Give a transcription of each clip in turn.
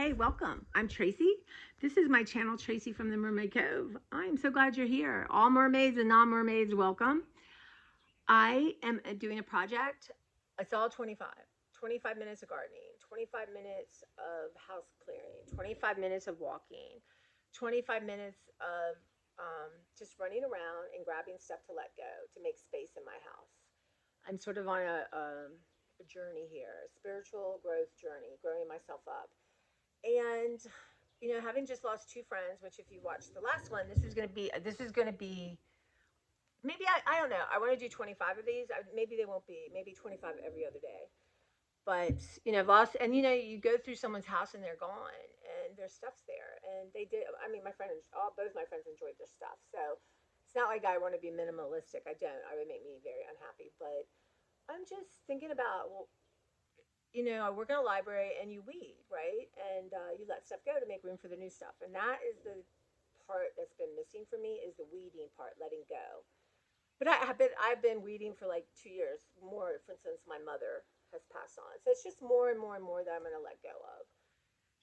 Hey, welcome. I'm Tracy. This is my channel, Tracy from the Mermaid Cove. I'm so glad you're here. All mermaids and non-mermaids, welcome. I am doing a project. It's all 25 minutes of gardening, 25 minutes of house clearing, 25 minutes of walking, 25 minutes of just running around and grabbing stuff to let go, to make space in my house. I'm sort of on a journey here, a spiritual growth journey, growing myself up. And having just lost two friends, which if you watched the last one, this is going to be maybe I don't know. I want to do 25 of these. Maybe they won't be. Maybe 25 every other day. But I've lost, and you go through someone's house and they're gone, and their stuff's there, and they did. I mean, both my friends enjoyed their stuff, so it's not like I want to be minimalistic. I don't. I would make me very unhappy. But I'm just thinking about, well, I work in a library and you weed, right? And you let stuff go to make room for the new stuff. And that is the part that's been missing for me, is the weeding part, letting go. But I've been weeding for like 2 years, more since my mother has passed on. So it's just more and more and more that I'm gonna let go of.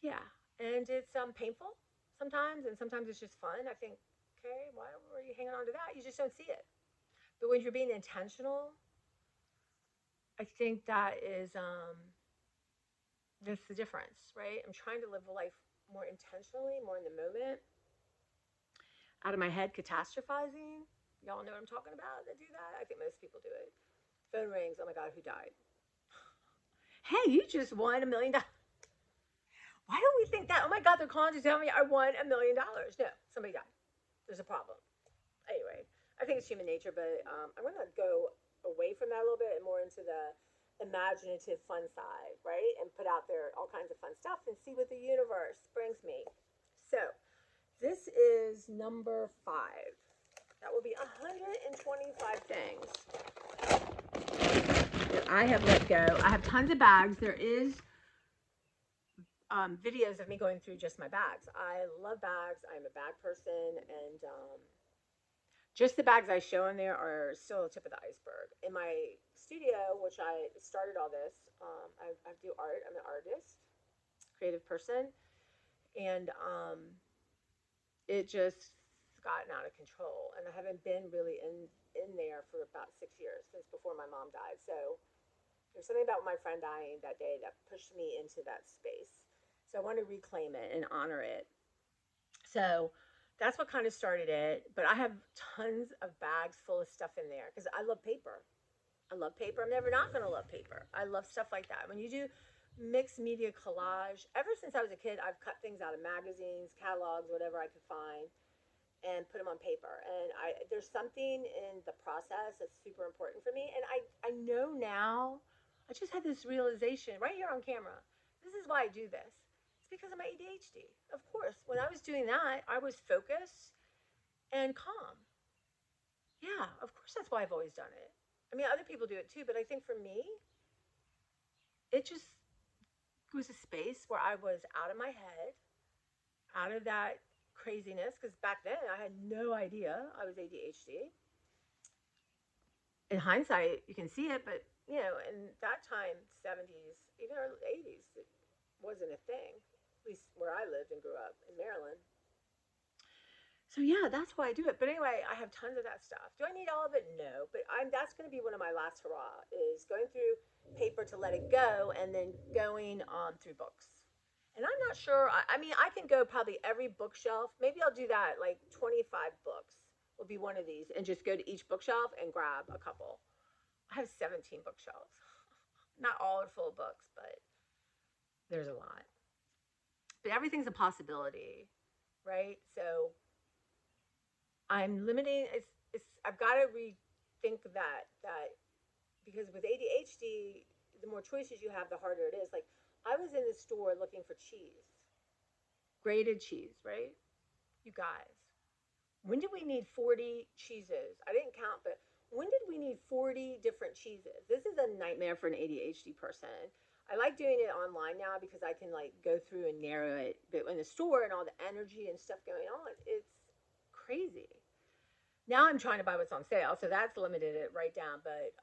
Yeah. And it's painful sometimes, and sometimes it's just fun. I think, okay, why were you hanging on to that? You just don't see it. But when you're being intentional, I think that's the difference, right? I'm trying to live a life more intentionally, more in the moment, out of my head, catastrophizing. Y'all know what I'm talking about that do that? I think most people do it. Phone rings. Oh my God, who died? Hey, you just won $1 million. Why don't we think that? Oh my God, they're calling to tell me I won $1 million. No, somebody died. There's a problem. Anyway, I think it's human nature, but I'm going to go away from that a little bit and more into the imaginative fun side, right? And put out there all kinds of fun stuff and see what the universe brings me. So, this is number 5. That will be 125 things that I have let go. I have tons of bags. There is videos of me going through just my bags. I love bags. I'm a bag person, and just the bags I show in there are still the tip of the iceberg. In my studio, which I started all this, I do art. I'm an artist, creative person, and it just gotten out of control. And I haven't been really in there for about 6 years, since before my mom died. So there's something about my friend dying that day that pushed me into that space. So I want to reclaim it and honor it. So that's what kind of started it. But I have tons of bags full of stuff in there because I love paper. I love paper. I'm never not going to love paper. I love stuff like that. When you do mixed media collage, ever since I was a kid, I've cut things out of magazines, catalogs, whatever I could find, and put them on paper. And there's something in the process that's super important for me. And I know now, I just had this realization right here on camera. This is why I do this. It's because of my ADHD. Of course, when I was doing that, I was focused and calm. Yeah, of course, that's why I've always done it. I mean, other people do it too, but I think for me, it just was a space where I was out of my head, out of that craziness. Because back then, I had no idea I was ADHD. In hindsight, you can see it, but in that time, 70s, even early 80s, it wasn't a thing. At least where I lived and grew up in Maryland. So yeah, that's why I do it. But anyway, I have tons of that stuff. Do I need all of it? No. But that's going to be one of my last hurrah, is going through paper to let it go, and then going on through books. And I'm not sure. I mean, I can go probably every bookshelf. Maybe I'll do that. Like 25 books will be one of these, and just go to each bookshelf and grab a couple. I have 17 bookshelves. Not all are full of books, but there's a lot. But everything's a possibility, right? So I'm limiting. I've got to rethink that because with ADHD, the more choices you have, the harder it is. Like, I was in the store looking for cheese, grated cheese, right? You guys, when did we need 40 cheeses? I didn't count, but when did we need 40 different cheeses? This is a nightmare for an ADHD person. I like doing it online now because I can like go through and narrow it. But in the store and all the energy and stuff going on, it's crazy. Now I'm trying to buy what's on sale, so that's limited it right down. But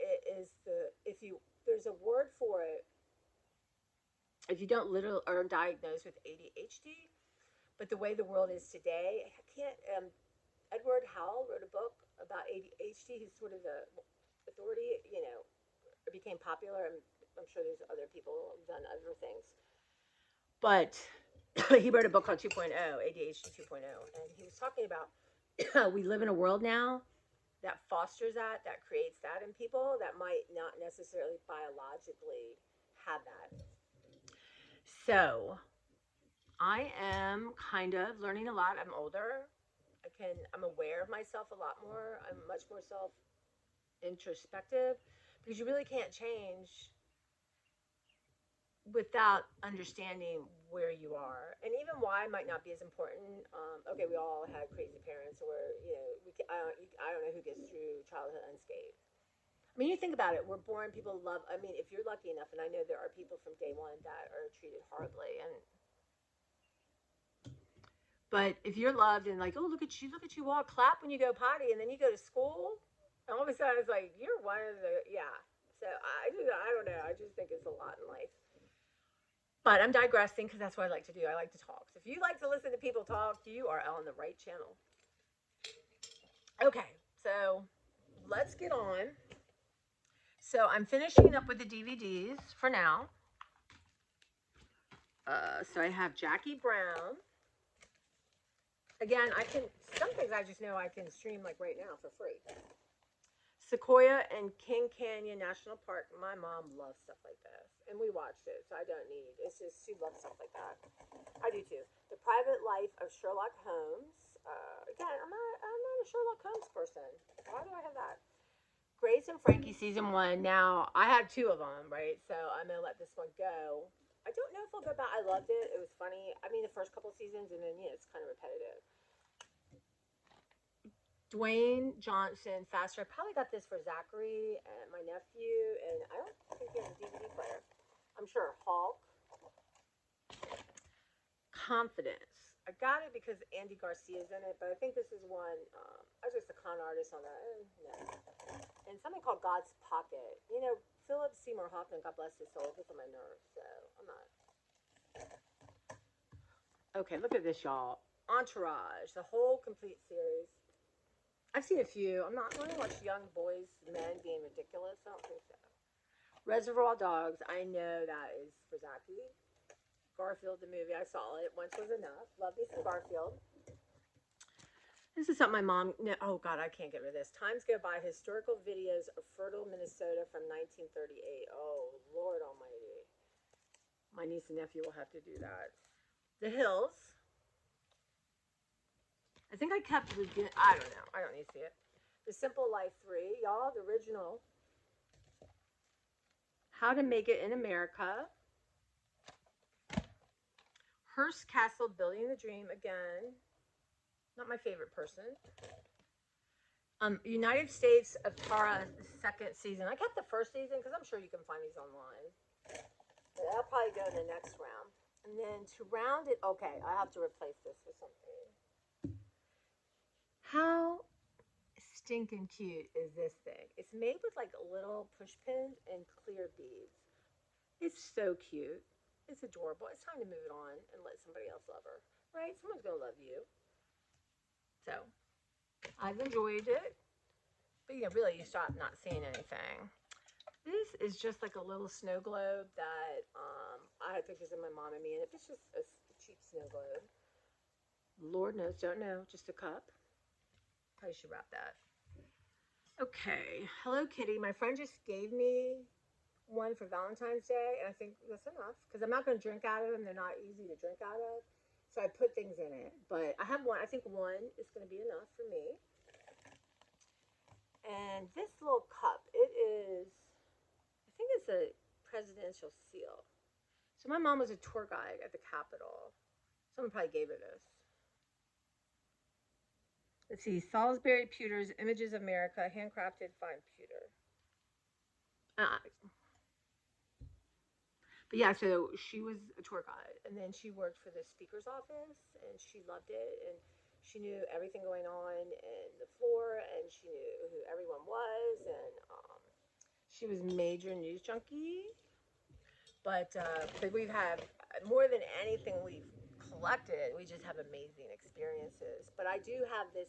it is if you there's a word for it. if you don't literally are diagnosed with ADHD, but the way the world is today, I can't. Edward Howell wrote a book about ADHD. He's sort of the authority. You know, it became popular. I'm sure there's other people who've done other things, but he wrote a book called 2.0, ADHD 2.0, and he was talking about we live in a world now that fosters that creates that in people that might not necessarily biologically have that. So I am kind of learning a lot. I'm older. I'm aware of myself a lot more. I'm much more self introspective because you really can't change without understanding where you are, and even why might not be as important. Okay, we all had crazy parents, or you know, I don't know who gets through childhood unscathed. I mean, you think about it. We're born. People love. I mean, if you're lucky enough, and I know there are people from day one that are treated horribly, and but if you're loved and like, oh, look at you walk, clap when you go potty, and then you go to school, and all of a sudden it's like you're one of the yeah. So I don't know. I just think it's a lot in life. But I'm digressing because that's what I like to do. I like to talk. So if you like to listen to people talk, you are on the right channel. Okay, so let's get on. So I'm finishing up with the DVDs for now. So I have Jackie Brown. Again, some things I just know I can stream like right now for free. Sequoia and King Canyon National Park. My mom loves stuff like this, and we watched it, so I don't need. It's just she loves stuff like that. I do too. The Private Life of Sherlock Holmes. Again, I'm not a Sherlock Holmes person. Why do I have that? Grace and Frankie season 1. Now I have 2 of them, right? So I'm gonna let this one go. I don't know if I'll go back. I loved it. It was funny. I mean, the first couple seasons, and then it's kind of repetitive. Dwayne Johnson Faster. I probably got this for Zachary and my nephew, and I don't think he has a DVD player. I'm sure Hulk. Confidence. I got it because Andy Garcia's in it, but I think this is one. I was just a con artist on that. No. And something called God's Pocket. You know, Philip Seymour Hoffman, God bless his soul, gets on my nerves, so I'm not. Okay, look at this, y'all. Entourage, the whole complete series. I've seen a few. I'm not going to watch young boys, men being ridiculous. I don't think so. Reservoir Dogs. I know that is for Zachy. Garfield, the movie. I saw it. Once was enough. Love me some Garfield. This is something my mom. No, oh God, I can't get rid of this. Times Go By. Historical videos of fertile Minnesota from 1938. Oh Lord Almighty. My niece and nephew will have to do that. The Hills. I think I kept the. I don't know. I don't need to see it. The Simple Life 3, y'all, the original. How to Make It in America. Hearst Castle, Building the Dream, again. Not my favorite person. United States of Tara, second season. I kept the first season because I'm sure you can find these online. But I'll probably go in the next round. And then to round it, okay, I have to replace this with something. How stinking cute is this thing? It's made with like little push pins and clear beads. It's so cute. It's adorable. It's time to move it on and let somebody else love her, right? Someone's gonna love you. So I've enjoyed it, but really, you stop not seeing anything. This is just like a little snow globe that I had pictures of my mom and me in it. It's just a cheap snow globe. Lord knows, don't know. Just a cup. Probably should wrap that. Okay, Hello Kitty. My friend just gave me one for Valentine's Day, and I think that's enough because I'm not going to drink out of them. They're not easy to drink out of, so I put things in it. But I have one. I think one is going to be enough for me. And this little cup, it is. I think it's a presidential seal. So my mom was a tour guide at the Capitol. Someone probably gave her this. Let's see, Salisbury Pewter's Images of America, handcrafted fine pewter. But yeah, so she was a tour guide, and then she worked for the speaker's office, and she loved it, and she knew everything going on in the floor, and she knew who everyone was, and she was major news junkie. But we've had more than anything we've collected. We just have amazing experiences. But I do have this.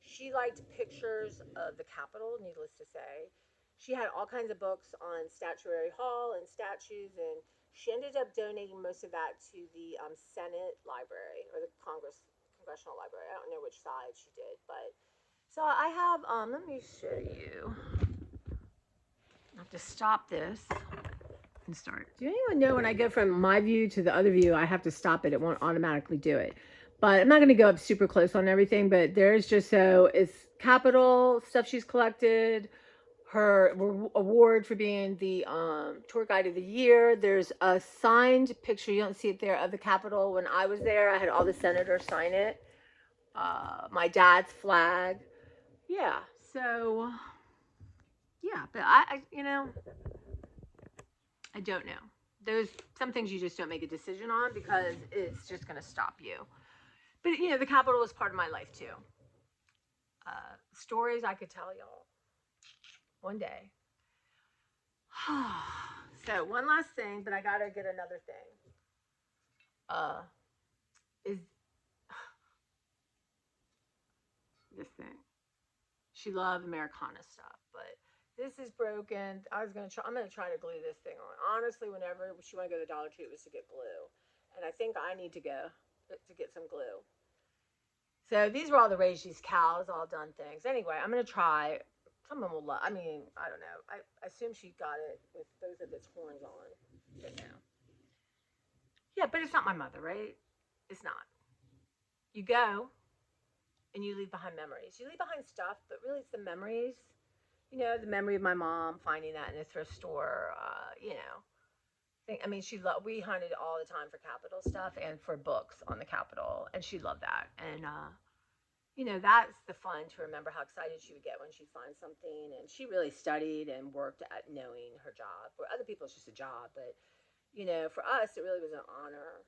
She liked pictures of the Capitol. Needless to say, she had all kinds of books on Statuary Hall and statues, and she ended up donating most of that to the Senate Library or the Congressional Library. I don't know which side she did, but so I have. Let me show you. I have to stop this and start. Do anyone know when I go from my view to the other view, I have to stop it. It won't automatically do it. But I'm not going to go up super close on everything, but there's just so it's Capital stuff she's collected, her award for being the tour guide of the year. There's a signed picture, you don't see it there, of the Capitol. When I was there, I had all the senators sign it. My dad's flag. Yeah, so yeah, but I don't know. There's some things you just don't make a decision on because it's just going to stop you. But the Capitol was part of my life too. Stories I could tell y'all one day. So one last thing, but I gotta get another thing. Is this thing? She loved Americana stuff, but this is broken. I'm gonna try to glue this thing on. Honestly, whenever she wanted to go to Dollar Tree, it was to get glue, and I think I need to go to get some glue. So these were all the Raise These Cows, all done things. Anyway, I'm gonna try. Someone will love. I mean, I don't know. I assume she got it with both of its horns on. But no. Yeah, but it's not my mother, right? It's not. You go and you leave behind memories. You leave behind stuff, but really it's the memories. The memory of my mom finding that in a thrift store. I mean, we hunted all the time for Capitol stuff and for books on the Capitol, and she loved that. And that's the fun to remember how excited she would get when she'd find something. And she really studied and worked at knowing her job. For other people, it's just a job, but for us, it really was an honor.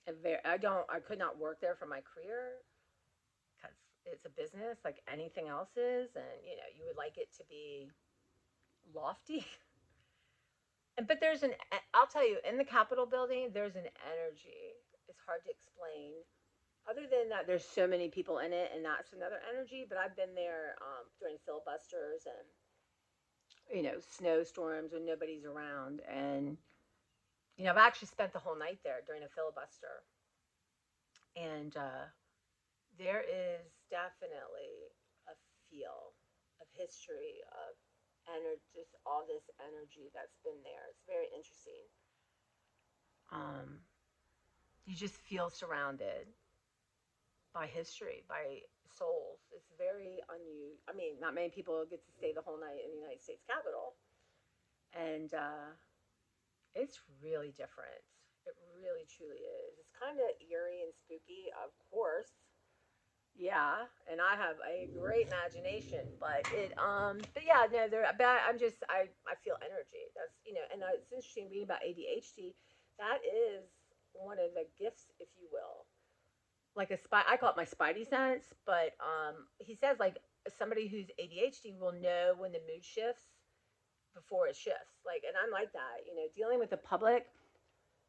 I could not work there for my career because it's a business like anything else is, and you would like it to be lofty. But I'll tell you, in the Capitol building, there's an energy. It's hard to explain. Other than that, there's so many people in it, and that's another energy. But I've been there during filibusters and snowstorms when nobody's around, and I've actually spent the whole night there during a filibuster, and there is definitely a feel of history of energy, just all this energy that's been there. It's very interesting. You just feel surrounded by history, by souls. It's very unusual. I mean, not many people get to stay the whole night in the United States Capitol, and it's really different. It really, truly is. It's kind of eerie and spooky, of course. Yeah, and I have a great imagination, but yeah, no, I feel energy. That's and it's interesting reading about ADHD. That is one of the gifts, if you will, like I call it my spidey sense, but he says like somebody who's ADHD will know when the mood shifts before it shifts. Like, and I'm like that, dealing with the public.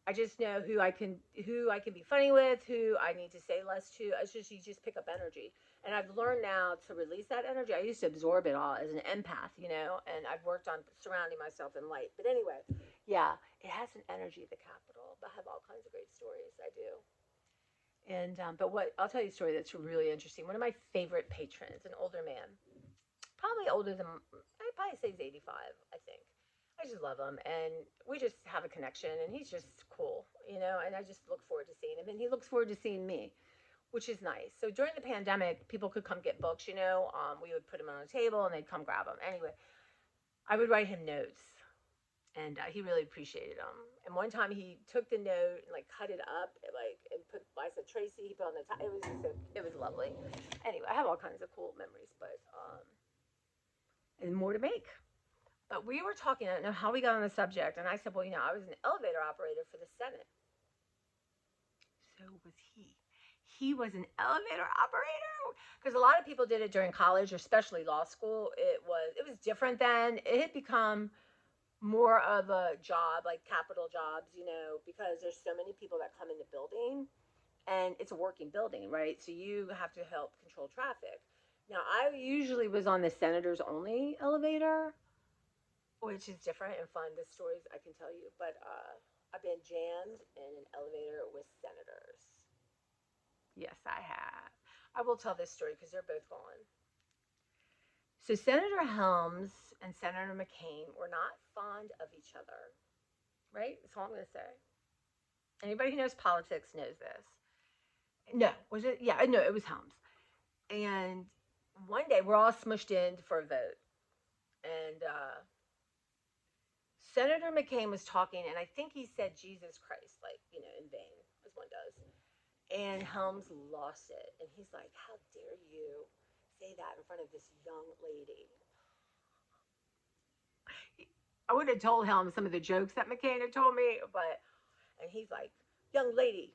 I just know who I can be funny with, who I need to say less to. It's just you just pick up energy, and I've learned now to release that energy. I used to absorb it all as an empath, and I've worked on surrounding myself in light. But anyway, yeah, it has an energy, the Capitol. But I have all kinds of great stories. I do. And but what I'll tell you a story that's really interesting. One of my favorite patrons, an older man, probably older than I'd probably say he's 85, I think. I just love him, and we just have a connection, and he's just cool, and I just look forward to seeing him, and he looks forward to seeing me, which is nice. So during the pandemic, people could come get books, we would put them on a table, and they'd come grab them. Anyway, I would write him notes, and he really appreciated them. And one time he took the note and like cut it up, and put. I said Tracy. He put on the top. It was it was lovely. Anyway, I have all kinds of cool memories, but and more to make. But we were talking. I don't know how we got on the subject, and I said, well, I was an elevator operator for the Senate. So was he. He was an elevator operator because a lot of people did it during college, or especially law school. It was different then. It had become more of a job, like capital jobs, you know, because there's so many people that come in the building and it's a working building, right? So you have to help control traffic. Now, I usually was on the senators only elevator, which is different and fun. The stories I can tell you, but I've been jammed in an elevator with senators. Yes, I have. I will tell this story because they're both gone. So Senator Helms and Senator McCain were not fond of each other, right? That's all I'm going to say. Anybody who knows politics knows this. No, was it? Yeah, no, it was Helms. And one day we're all smushed in for a vote, and Senator McCain was talking, and I think he said Jesus Christ, like, you know, in vain, as one does. And Helms lost it, and he's like, "How dare you say that in front of this young lady?" I would have told Helms some of the jokes that McCain had told me, but and he's like, "Young lady,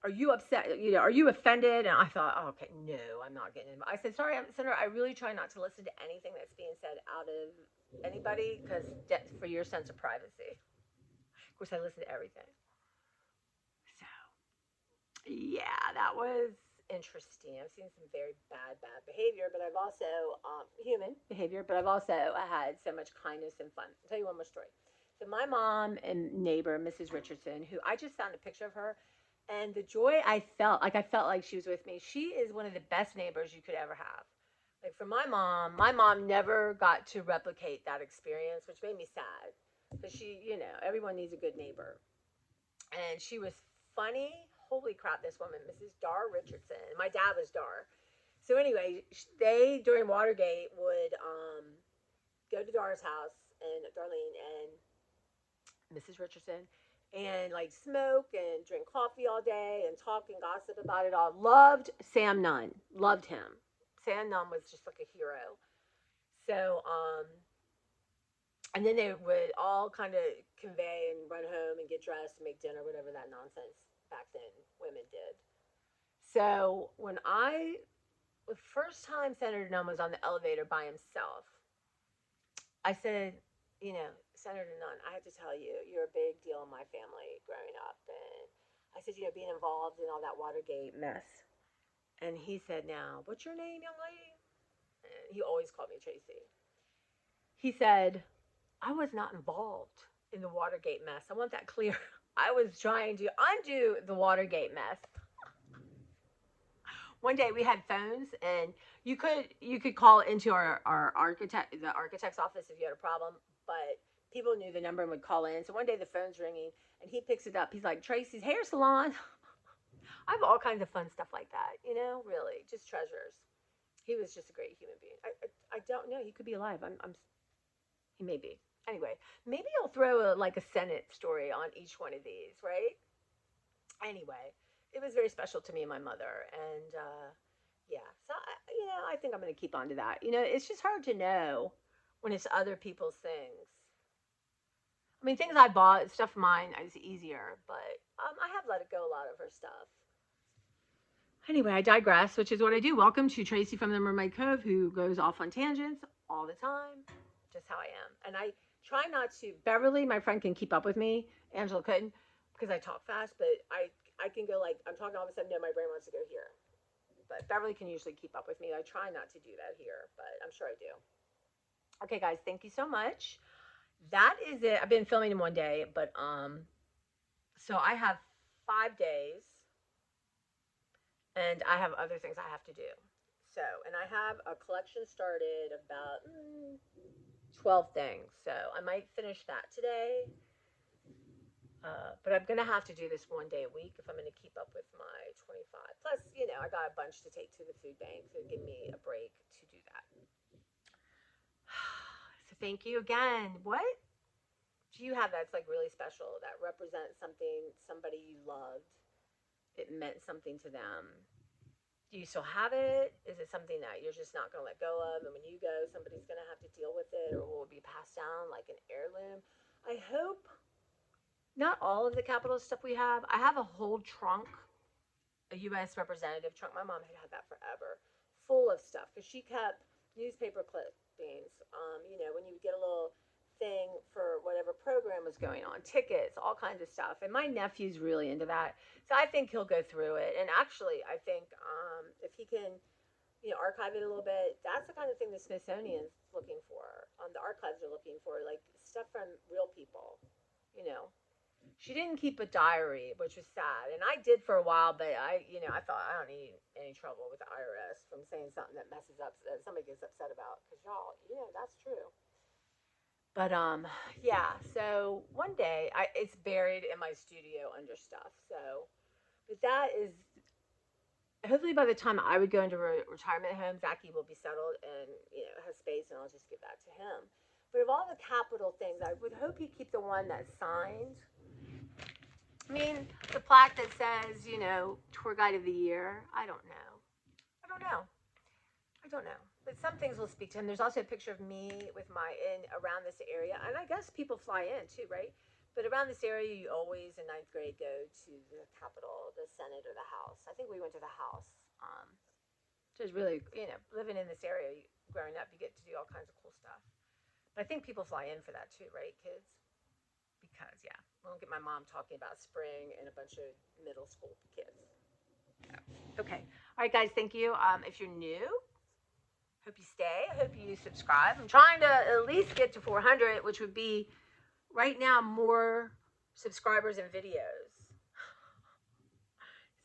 are you upset? You know, are you offended?" And I thought, oh, okay, no, I'm not getting it. I said, sorry, Senator, I really try not to listen to anything that's being said out of anybody because for your sense of privacy. Of course, I listen to everything. So, yeah, that was interesting. I've seen some very bad behavior, but I've also, human behavior, but I've also had so much kindness and fun. I'll tell you one more story. So, my mom and neighbor, Mrs. Richardson, who I just found a picture of her, and the joy I felt like she was with me. She is one of the best neighbors you could ever have. Like for my mom never got to replicate that experience, which made me sad. Because she, you know, everyone needs a good neighbor. And she was funny. Holy crap, this woman, Mrs. Dar Richardson. My dad was Dar. So anyway, they during Watergate would go to Dar's house and Darlene and Mrs. Richardson, and like smoke and drink coffee all day and talk and gossip about it all. Loved Sam Nunn. Loved him. Sam Nunn was just like a hero. So, and then they would all kind of convey and run home and get dressed and make dinner, whatever that nonsense back then women did. So the first time Senator Nunn was on the elevator by himself, I said, you know, Senator Nunn, I have to tell you, you're a big deal in my family growing up. And I said, you know, being involved in all that Watergate mess. And he said, now, what's your name, young lady? And he always called me Tracy. He said, I was not involved in the Watergate mess. I want that clear. I was trying to undo the Watergate mess. One day we had phones and you could call into our the architect's office if you had a problem, but people knew the number and would call in. So one day the phone's ringing and he picks it up. He's like, Tracy's hair salon. I have all kinds of fun stuff like that, you know, really, just treasures. He was just a great human being. I don't know. He could be alive. He may be. Anyway, maybe I'll throw like a Senate story on each one of these, right? Anyway, it was very special to me and my mother, and yeah. So you know, I think I'm going to keep on to that. You know, it's just hard to know when it's other people's things. I mean, things I bought, stuff mine is easier, but I have let it go a lot of her stuff. Anyway, I digress, which is what I do. Welcome to Tracy from the Mermaid Cove, who goes off on tangents all the time. Just how I am. And I try not to. Beverly, my friend, can keep up with me. Angela couldn't because I talk fast, but I can go like, I'm talking all of a sudden, no, my brain wants to go here. But Beverly can usually keep up with me. I try not to do that here, but I'm sure I do. Okay, guys, thank you so much. That is it. I've been filming in one day, but so I have 5 days and I have other things I have to do. So, and I have a collection started about 12 things. So I might finish that today. But I'm going to have to do this one day a week if I'm going to keep up with my 25. Plus, you know, I got a bunch to take to the food bank to give me a break to do that. So thank you again. What do you have that's like really special that represents something, somebody you loved? It meant something to them. Do you still have it? Is it something that you're just not going to let go of? And when you go, somebody's going to have to deal with it, or will it be passed down like an heirloom? I hope not all of the Capitol stuff we have. I have a whole trunk, a U.S. representative trunk. My mom had had that forever, full of stuff because she kept newspaper clippings. You know, when you get a little thing for whatever program was going on, tickets, all kinds of stuff. And my nephew's really into that, so I think he'll go through it. And actually, I think if he can, archive it a little bit, that's the kind of thing the Smithsonian's looking for. The archives are looking for, like, stuff from real people. You know, she didn't keep a diary, which was sad, and I did for a while, but I thought I don't need any trouble with the IRS from saying something that messes up that somebody gets upset about, because y'all, that's true. But yeah. So one day, it's buried in my studio under stuff. So, but that is hopefully by the time I would go into retirement home, Zachy will be settled and has space, and I'll just give that to him. But of all the capital things, I would hope he'd keep the one that's signed. I mean, the plaque that says, tour guide of the year. I don't know. I don't know. I don't know. But some things will speak to him. There's also a picture of me with around this area. And I guess people fly in too, right? But around this area, you always in ninth grade go to the Capitol, the Senate, or the House. I think we went to the House. So it's really, living in this area, growing up, you get to do all kinds of cool stuff. But I think people fly in for that too, right, kids? Because, yeah, I won't get my mom talking about spring and a bunch of middle school kids. Okay. All right, guys, thank you. If you're new, hope you stay. I hope you subscribe. I'm trying to at least get to 400, which would be, right now, more subscribers and videos.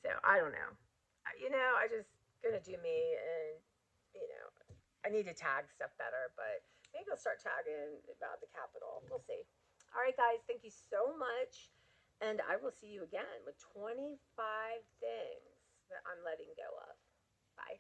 So, I don't know. I just gonna do me, and, I need to tag stuff better, but maybe I'll start tagging about the Capitol. We'll see. All right, guys, thank you so much, and I will see you again with 25 things that I'm letting go of. Bye.